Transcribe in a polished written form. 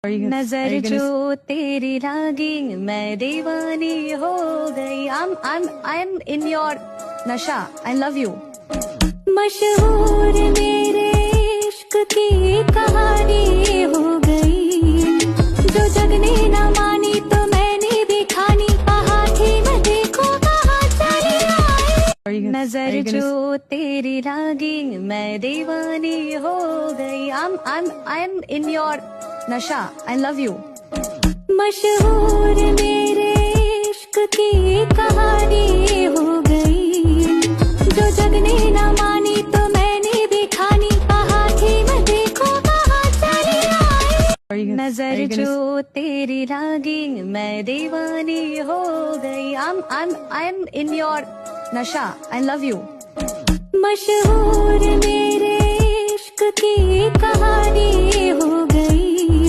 नजर जो तेरी लागी मैं दीवानी हो गई। आई एम इन योर नशा। I love you. मशहूर मेरे इश्क की कहानी हो गई, जो जग ने ना मानी तो मैंने दिखानी। कहा थी मैं देखो कहाँ चली आई। नजर जो तेरी लागी मैं दीवानी हो गई। आई एम इन योर नशा। I love you. मशहूर मेरे इश्क की कहानी हो गई, जो जग ने ना मानी तो मैंने दिखानी। कहा थी मैं देखो कहाँ चली आई। नजर जो तेरी लागी मैं दीवानी हो गई। आई एम इन योर नशा। I love you. मशहूर मेरे इश्क की कहानी हो गई,